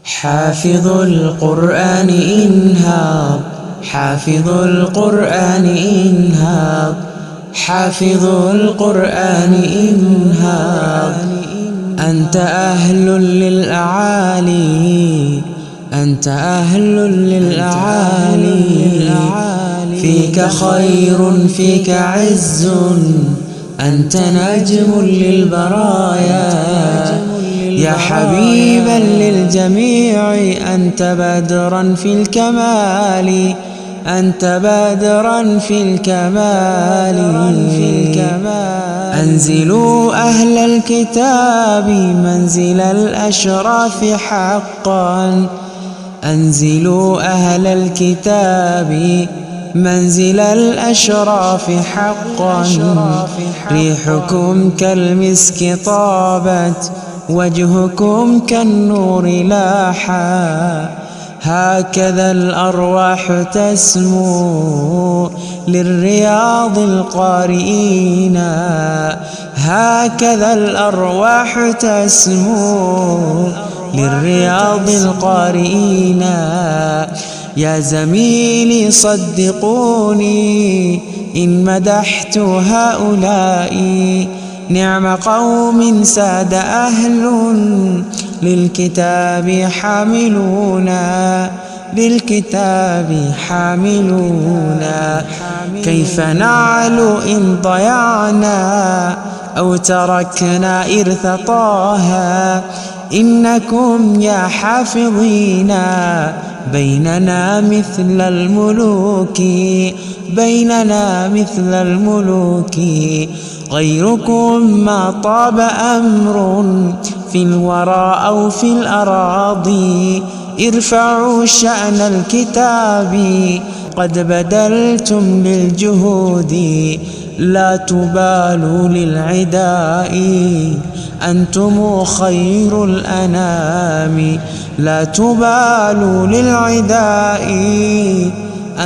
حافظ القرآن انهض، حافظ القرآن انهض، حافظ القرآن انهض. أنت أهل للأعالي، أنت أهل للأعالي. فيك خير، فيك عز، أنت نجم للبرايا. يا حبيبا للجميع، أنت بدرا في الكمال، أنت بدرا في الكمال. أنزلوا أهل الكتاب منزل الأشراف حقا، أنزلوا أهل الكتاب منزل الأشراف حقا. ريحكم كالمسك طابت، وجهكم كالنور لاحا. هكذا الأرواح تسمو للرياض القارئين، هكذا الأرواح تسمو للرياض القارئين. يا زميلي صدقوني إن مدحت هؤلاء، نعم قوم ساد أهل للكتاب حاملون، للكتاب حاملون. كيف نعلو إن ضيعنا أو تركنا إرث طه؟ إنكم يا حافظين بيننا مثل الملوك، بيننا مثل الملوك. غيركم ما طاب أمر في الورى أو في الأراضي. ارفعوا شأن الكتاب، قد بذلتم للجهود. لا تبالوا للعداء، أنتم خير الأنام. لا تبالوا للعداء،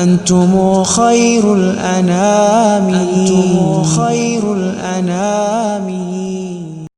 أنتم خير الأنام، أنتم خير الأنام.